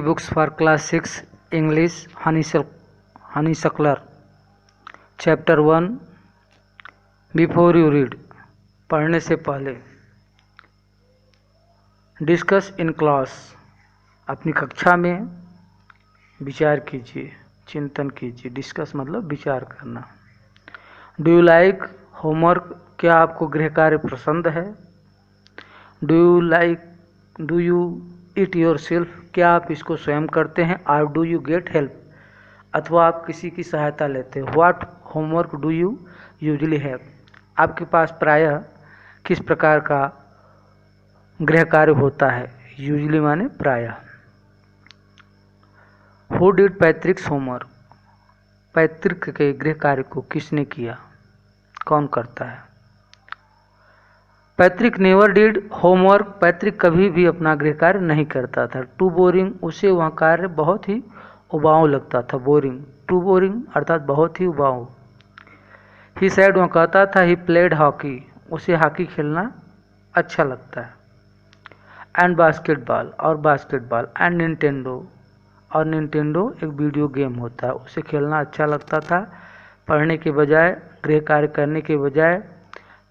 Books for Class 6 English Honeysuckler. Chapter 1 Before you read. पढ़ने से पहले. Discuss in class. अपनी कक्षा में विचार कीजिए, चिंतन कीजिए. डिस्कस मतलब विचार करना. Do you like homework? क्या आपको गृह कार्य पसंद है? Do you it your self? क्या आप इसको स्वयं करते हैं? और डू यू गेट हेल्प? अथवा आप किसी की सहायता लेते हैं. What homework do you usually have? आपके पास प्रायः किस प्रकार का गृह कार्य होता है? यूजली माने प्रायः. Who did पैट्रिक्स homework? पैतृक के गृह कार्य को किसने किया? कौन करता है? Patrick never did homework. Patrick कभी भी अपना गृह कार्य नहीं करता था. Too boring. उसे वह कार्य बहुत ही उबाऊ लगता था. बोरिंग. टू बोरिंग अर्थात बहुत ही उबाऊ. ही सैड. वह कहता था. He played hockey. उसे हॉकी खेलना अच्छा लगता है. And basketball. और बास्केटबॉल. And Nintendo. और निंटेंडो एक वीडियो गेम होता है, उसे खेलना अच्छा लगता था. पढ़ने के बजाय, गृह कार्य करने के बजाय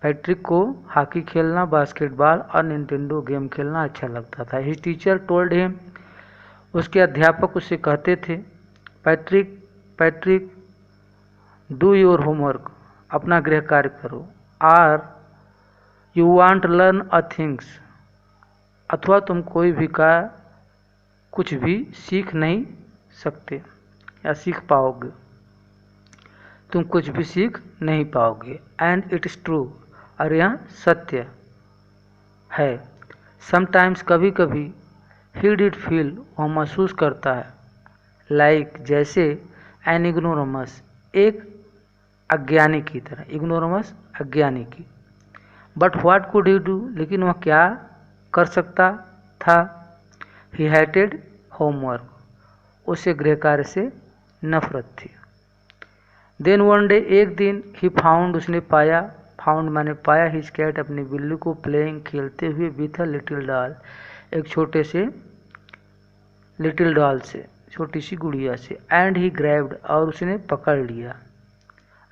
पैट्रिक को हॉकी खेलना, बास्केटबॉल और निंटेंडो गेम खेलना अच्छा लगता था. His teacher told him. उसके अध्यापक उसे कहते थे. Patrick do your homework. अपना गृह कार्य करो. Are you want learn a things. अथवा तुम कोई भी कुछ भी सीख नहीं सकते या सीख पाओगे. तुम कुछ भी सीख नहीं पाओगे. And it is true. और यह सत्य है. समटाइम्स. कभी कभी. He did feel. वह महसूस करता है. लाइक जैसे. An ignoramus. एक अज्ञानी की तरह. इग्नोरमस अज्ञानी की. But what could he do. लेकिन वह क्या कर सकता था? He hated homework. उसे गृह कार्य से नफरत थी. Then one day. एक दिन. He found. उसने पाया. फाउंड माने पाया. His cat. अपनी बिल्ली को. प्लेइंग खेलते हुए. With a little doll. एक छोटे से लिटिल डॉल से, छोटी सी गुड़िया से. And he grabbed. और उसने पकड़ लिया.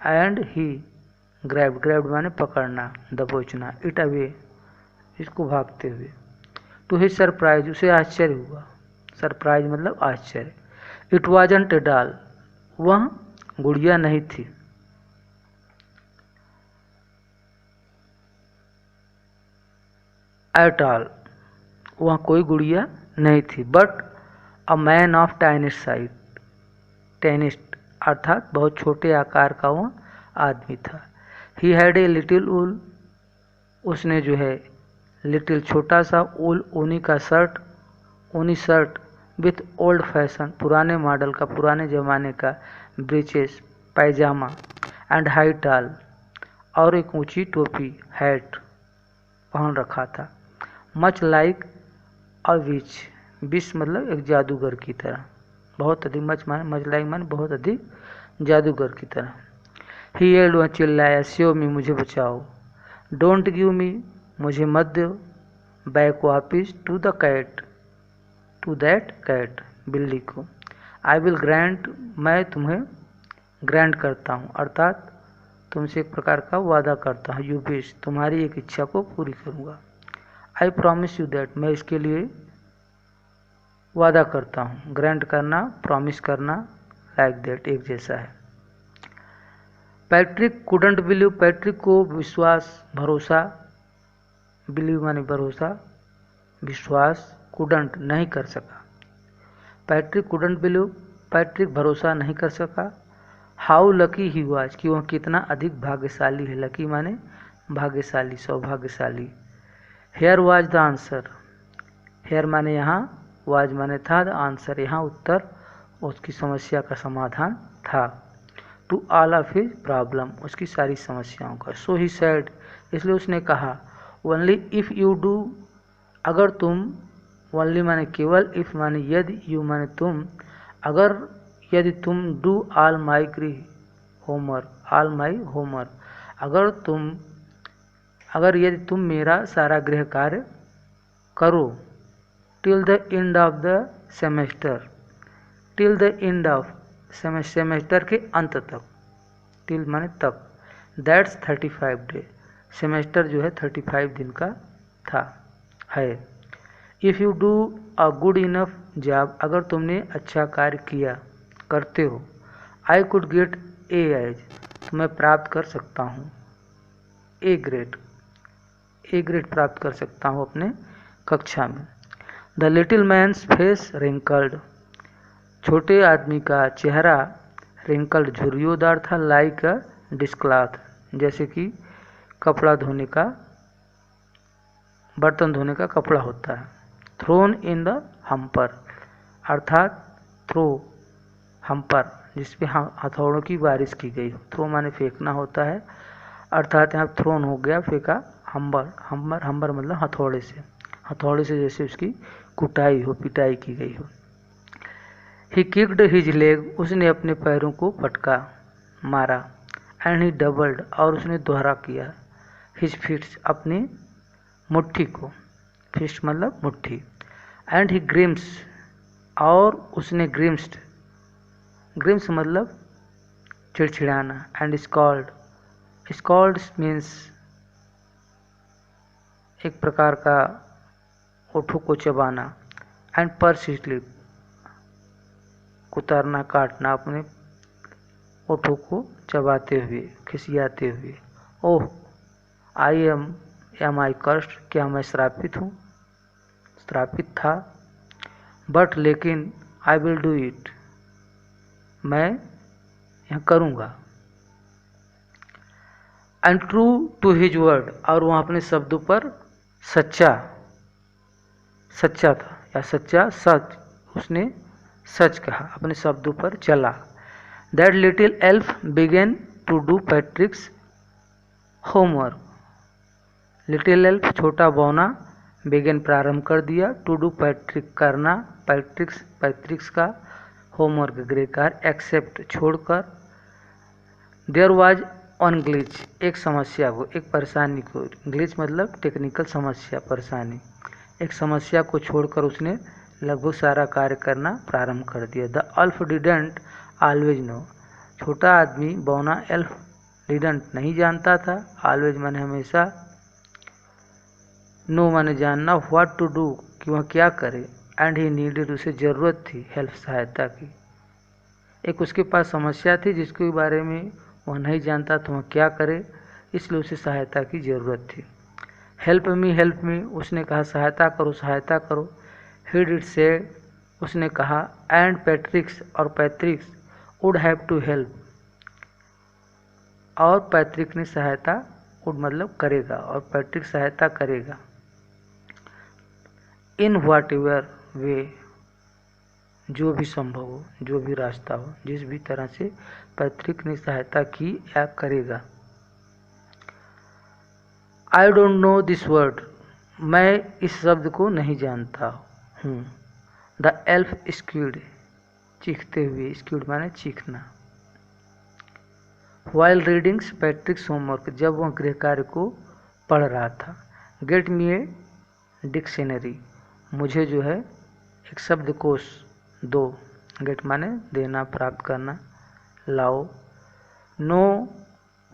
And he grabbed. ग्रैब्ड माने पकड़ना, दबोचना. It away. इसको भागते हुए. To his surprise. उसे आश्चर्य हुआ. सरप्राइज मतलब आश्चर्य. It wasn't a doll. वह गुड़िया नहीं थी. At all. वह कोई गुड़िया नहीं थी. But a man of tiniest size. Tiniest अर्थात बहुत छोटे आकार का वह आदमी था. He had a little owl. उसने जो है लिटिल छोटा सा ऊल, ऊनी का शर्ट, ऊनी शर्ट विथ ओल्ड फैशन. पुराने मॉडल का, पुराने ज़माने का. Breaches pyjama. एंड हाई टाल. और एक ऊंची टोपी, हैट पहन रखा था. मच लाइक अ विच. विच मतलब एक जादूगर की तरह. बहुत अधिक. मच लाइक माने बहुत अधिक जादूगर की तरह. He yelled. वह चिल्लाया. Save me. मुझे बचाओ. Don't give me. मुझे मत दो. बैक वापिस. To the cat. To that cat. बिल्ली को. I will grant. मैं तुम्हें ग्रांट करता हूँ, अर्थात तुमसे एक प्रकार का वादा करता हूँ. You wish. तुम्हारी एक इच्छा को पूरी करूँगा. I promise you that. मैं इसके लिए वादा करता हूँ. ग्रांट करना, प्रॉमिस करना, लाइक दैट एक जैसा है. Patrick couldn't believe. पैट्रिक को विश्वास, भरोसा. बिलीव माने भरोसा, विश्वास. कुडंट नहीं कर सका. Patrick couldn't believe. पैट्रिक भरोसा नहीं कर सका. How lucky he was. कि वह कितना अधिक भाग्यशाली है. लकी माने भाग्यशाली, सौभाग्यशाली. Here was the answer. Here माने यहाँ, वाज माने था, द आंसर यहाँ उत्तर, उसकी समस्या का समाधान था. To all of his problem. उसकी सारी समस्याओं का. So he said. इसलिए उसने कहा. ओनली इफ़ यू डू अगर तुम, ओनली माने केवल, इफ माने यदि, यू माने तुम, अगर यदि तुम, do all my homework, all my homework, अगर यदि तुम मेरा सारा गृह कार्य करो, till the end of the semester, till the end of semester के अंत तक, टिल माने तक, दैट्स 35 डे, सेमेस्टर जो है 35 दिन का था है। If you do a good enough job, अगर तुमने अच्छा कार्य किया करते हो, I could get a A's, तो मैं प्राप्त कर सकता हूँ ए ग्रेड प्राप्त कर सकता हूँ अपने कक्षा में। The little man's face wrinkled, छोटे आदमी का चेहरा रिंकल्ड झुर्रियोंदार था, लाइक अ डिशक्लॉथ, जैसे कि कपड़ा धोने का, बर्तन धोने का कपड़ा होता है। थ्रोन इन द हम्पर, अर्थात थ्रो, हम्पर जिसपे हथौड़ों की बारिश की गई हो, थ्रो माने फेंकना होता है, अर्थात यहाँ थ्रोन हो गया फेंका, हम्बर मतलब हथौड़े से जैसे उसकी कुटाई हो, पिटाई की गई हो। ही किक्ड हिज लेग, उसने अपने पैरों को पटका, मारा। एंड ही डबल्ड, और उसने दोहरा किया। हिज फिस्ट, अपनी मुट्ठी को, फिस्ट मतलब मुट्ठी। एंड ही ग्रिम्स, और उसने ग्रिम्स्ड, ग्रिम्स मतलब चिड़चिड़ाना। एंड स्कॉल्ड, स्कॉल्ड मीन्स एक प्रकार का ओठों को चबाना। एंड पर्स स्लिप, कुतरना, काटना, अपने ओठों को चबाते हुए, खिसियाते हुए। ओह आई एम आई कर्स्ट, क्या मैं श्रापित हूँ, श्रापित था। बट लेकिन आई विल डू इट, मैं यह करूँगा। And true to his word, और वह अपने शब्दों पर सच्चा था, या सच्चा सच, उसने सच कहा, अपने शब्दों पर चला। That little elf began to do Patrick's homework, little elf छोटा बौना, बिगेन प्रारंभ कर दिया, टू डू पैट्रिक करना, पैट्रिक्स का होमवर्क गृह कार्य, एक्सेप्ट छोड़कर। देयर वाज ऑन ग्लिच, एक समस्या को, एक परेशानी को, ग्लिच मतलब टेक्निकल समस्या, परेशानी, एक समस्या को छोड़कर उसने लगभग सारा कार्य करना प्रारंभ कर दिया। द अल्फ डिडंट ऑलवेज नो, छोटा आदमी बौना, एल्फ डिडंट नहीं जानता था, ऑलवेज माने हमेशा, नो माने जानना, व्हाट टू डू कि वह क्या करे, एंड ही नीडेड, उसे ज़रूरत थी, हेल्प सहायता की। एक उसके पास समस्या थी जिसके बारे में वह नहीं जानता था वह क्या करे, इसलिए उसे सहायता की ज़रूरत थी। हेल्प मी, उसने कहा सहायता करो। ही डिड से, उसने कहा। एंड पैट्रिक्स, और Patrick's, would have to help, और पैट्रिक ने सहायता, वुड मतलब करेगा, और पैट्रिक सहायता करेगा। इन व्हाट एवर वे, जो भी संभव हो, जो भी रास्ता हो, जिस भी तरह से पैट्रिक ने सहायता की या करेगा। I don't know this word, मैं इस शब्द को नहीं जानता हूँ। द एल्फ स्क्यूड, चीखते हुए, स्क्यूड माने चीखना। वाइल रीडिंग्स पैट्रिक्स होमवर्क, जब वह गृह कार्य को पढ़ रहा था। गेट मी ए डिक्शनरी, मुझे जो है एक शब्दकोश दो, गेट माने देना, प्राप्त करना, लाओ। नो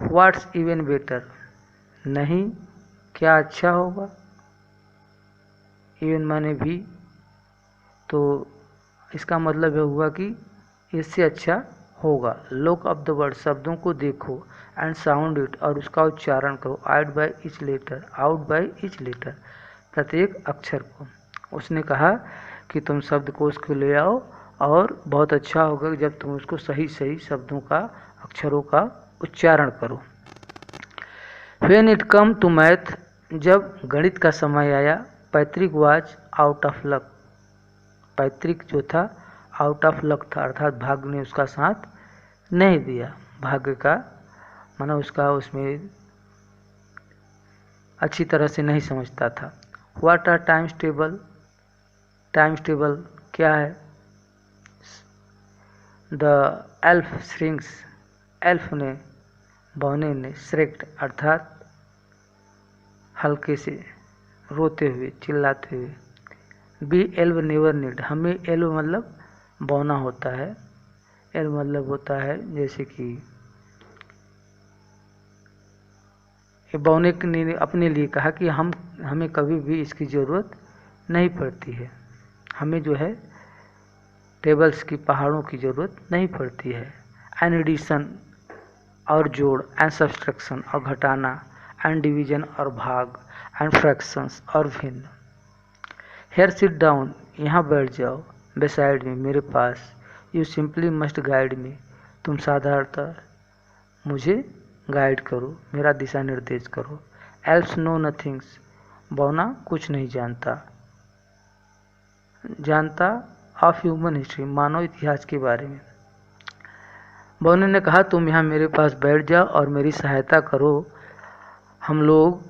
व्हाट्स इवन बेटर, नहीं क्या अच्छा होगा, इवन माने भी, तो इसका मतलब यह हुआ कि इससे अच्छा होगा। लुक अप द वर्ड, शब्दों को देखो। एंड साउंड इट, और उसका उच्चारण करो। आउट बाय ईच लेटर, प्रत्येक अक्षर को। उसने कहा कि तुम शब्दकोश को ले आओ, और बहुत अच्छा होगा जब तुम उसको सही शब्दों का, अक्षरों का उच्चारण करो। When it come to math, जब गणित का समय आया। Patrick was out of luck, Patrick जो था आउट ऑफ लक था, अर्थात भाग्य ने उसका साथ नहीं दिया। भाग्य का माना उसका उसमें अच्छी तरह से नहीं समझता था। What are times table, times table क्या है। द एल्फ श्रिंक्स, एल्फ ने, बौने ने, श्रिक्ड अर्थात हल्के से रोते हुए, चिल्लाते हुए। बी एल्व नेवर नीड, हमें एल्व मतलब बौना होता है, एल्व मतलब होता है जैसे कि बौने ने अपने लिए कहा कि हमें कभी भी इसकी ज़रूरत नहीं पड़ती है, हमें जो है टेबल्स की, पहाड़ों की ज़रूरत नहीं पड़ती है। एन एडिशन और जोड़, एंड सब्सट्रैक्शन और घटाना, एंड डिवीजन और भाग, एंड फ्रैक्शंस और भिन्न। हेयर सिट डाउन, यहाँ बैठ जाओ, बेसाइड में, मेरे पास। You simply must guide me, तुम साधारणतः मुझे गाइड करो, मेरा दिशा निर्देश करो। एल्फ्स नो नथिंग्स, बौना कुछ नहीं जानता ऑफ ह्यूमन हिस्ट्री, मानव इतिहास के बारे में। बौने ने कहा तुम यहाँ मेरे पास बैठ जाओ और मेरी सहायता करो, हम लोग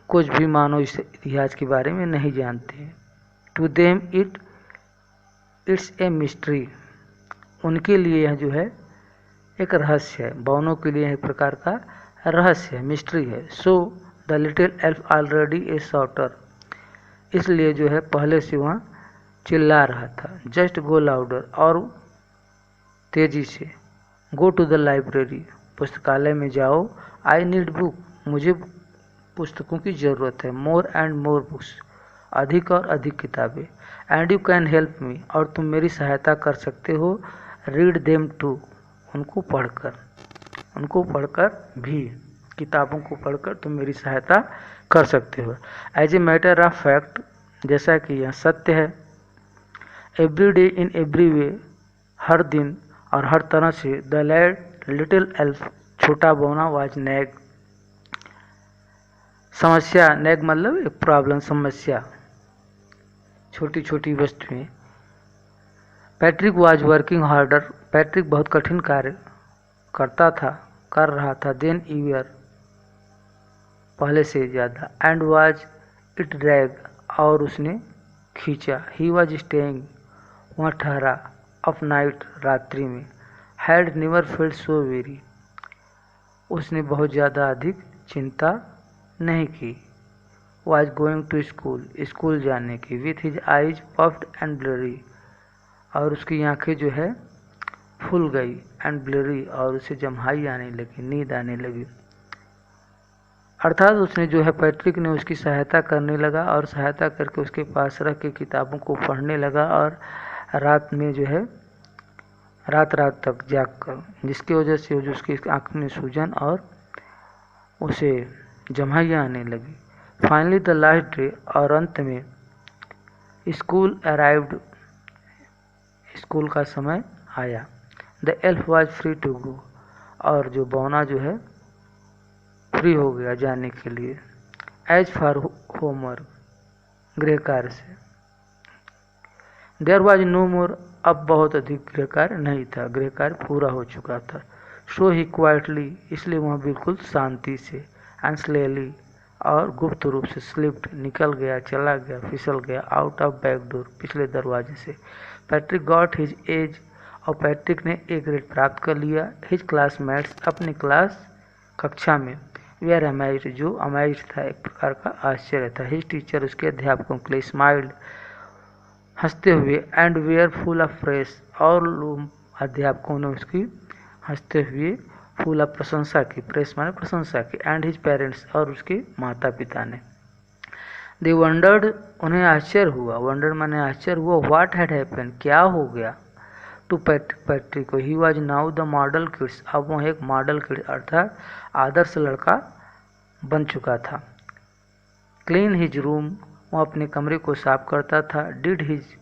कुछ भी मानव इतिहास के बारे में नहीं जानते। To them it's a mystery, उनके लिए यह जो है एक रहस्य है, बौनों के लिए एक प्रकार का रहस्य है, मिस्ट्री है। So the little elf already a shorter, इसलिए जो है पहले से वहाँ चिल्ला रहा था। जस्ट गो लाउडर, और तेजी से। गो टू द लाइब्रेरी, पुस्तकालय में जाओ। आई नीड बुक, मुझे पुस्तकों की ज़रूरत है। मोर एंड मोर बुक्स, अधिक और अधिक किताबें। And you can help me, और तुम मेरी सहायता कर सकते हो। रीड देम टू, उनको पढ़कर भी, किताबों को पढ़कर तुम मेरी सहायता कर सकते हो। As a matter of fact, जैसा कि यह सत्य है। Every day in every way, हर दिन और हर तरह से। द लिटिल एल्फ, छोटा बौना, वाज नैग, समस्या, नैग मतलब एक प्रॉब्लम, समस्या, छोटी छोटी वस्तुएं। Patrick was working harder, Patrick बहुत कठिन कार्य कर रहा था। देन ईयर, पहले से ज़्यादा। एंड वाज इट ड्रैग, और उसने खींचा। ही वाज स्टेइंग, वहाँ ठहरा। ऑफ नाइट, रात्रि में। Had never felt so very, उसने बहुत ज़्यादा अधिक चिंता नहीं की। Was going to school, school जाने की। With his eyes puffed and blurry, और उसकी आंखें जो है फूल गई। एंड ब्लरी, और उसे जम्हाई आने लगी, नींद आने लगी। अर्थात उसने जो है, पैट्रिक ने उसकी सहायता करने लगा और सहायता करके उसके पास रख के किताबों को पढ़ने लगा, और रात में जो है, रात तक जाग कर, जिसकी वजह से उसकी आँख में सूजन और उसे जम्हाइयाँ आने लगी। फाइनली द लास्ट डे, और अंत में स्कूल अराइव्ड, स्कूल का समय आया। The elf was free to go, और जो बौना जो है फ्री हो गया जाने के लिए। एज फॉर होमवर्क, गृह कार्य से। देयर वाज नो मोर, अब बहुत अधिक गृह कार्य नहीं था, गृह कार्य पूरा हो चुका था। सो ही क्वाइटली, इसलिए वहाँ बिल्कुल शांति से। एंड स्लेली, और गुप्त रूप से। स्लिप्ड, निकल गया, चला गया, फिसल गया। आउट ऑफ बैक डोर, पिछले दरवाजे से। पैट्रिक गॉट हिज एज, और पैट्रिक ने ए ग्रेड प्राप्त कर लिया। हिज क्लासमेट्स, अपनी क्लास, कक्षा में। वेयर अमेज्ड, जो अमेज्ड था, एक प्रकार का आश्चर्य था। हिज टीचर, उसके अध्यापकों के लिए। स्माइल्ड, हंसते हुए। And were full of praise, और अध्यापकों ने उसकी हंसते हुए फुल ऑफ प्रशंसा की। प्रेस माने प्रशंसा की। एंड हिज पेरेंट्स, और उसके माता पिता ने। दे वंडर्ड, उन्हें आश्चर्य हुआ। वंडर्ड माने आश्चर्य हुआ। व्हाट हैड हैपेंड, क्या हो गया। टू पैट्रिक को। He was now the model kids, अब वह एक मॉडल किड्स अर्थात आदर्श लड़का बन चुका था। क्लीन हिज रूम, वह अपने कमरे को साफ करता था। डिड हिज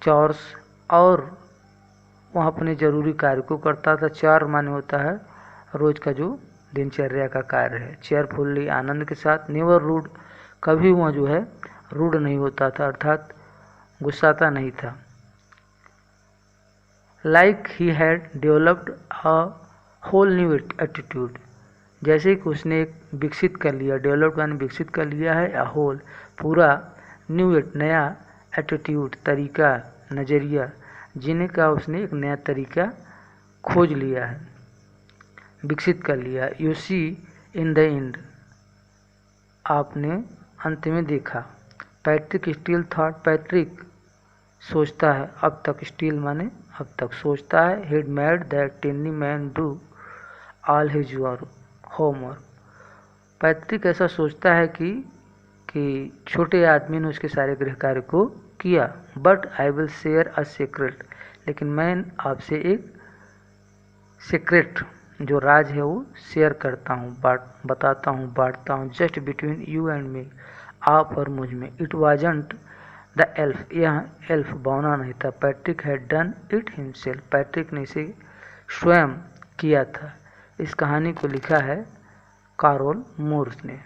चॉर्स, और वह अपने जरूरी कार्य को करता था। चार माने होता है रोज का जो दिनचर्या का कार्य है। चेयरफुल्ली, आनंद के साथ। नेवर रूड, कभी वह जो है रूड नहीं होता था, अर्थात गुस्साता नहीं था। Like he had developed a whole new attitude, जैसे कि उसने एक विकसित कर लिया, डेवलप्ड यानी विकसित कर लिया है, अ होल पूरा, न्यू इट नया, एटीट्यूड तरीका, नज़रिया, जीने का उसने एक नया तरीका खोज लिया है, विकसित कर लिया। You see in the end, आपने अंत में देखा। पैट्रिक स्टील थॉट, पैट्रिक सोचता है अब तक, स्टील माने अब तक, सोचता है, head made that टिनी man do all his homework. Patrick ऐसा सोचता है कि छोटे आदमी ने उसके सारे गृह कार्य को किया। But I will share a secret, लेकिन मैं आपसे एक सीक्रेट जो राज है वो शेयर करता हूँ, बताता हूँ, बांटता हूँ, just between you and me, आप और मुझ में। इट वाजंट द एल्फ, यह एल्फ बौना नहीं था। Patrick had done it himself, Patrick ने इसे स्वयं किया था। इस कहानी को लिखा है कार्ल मूर्स ने।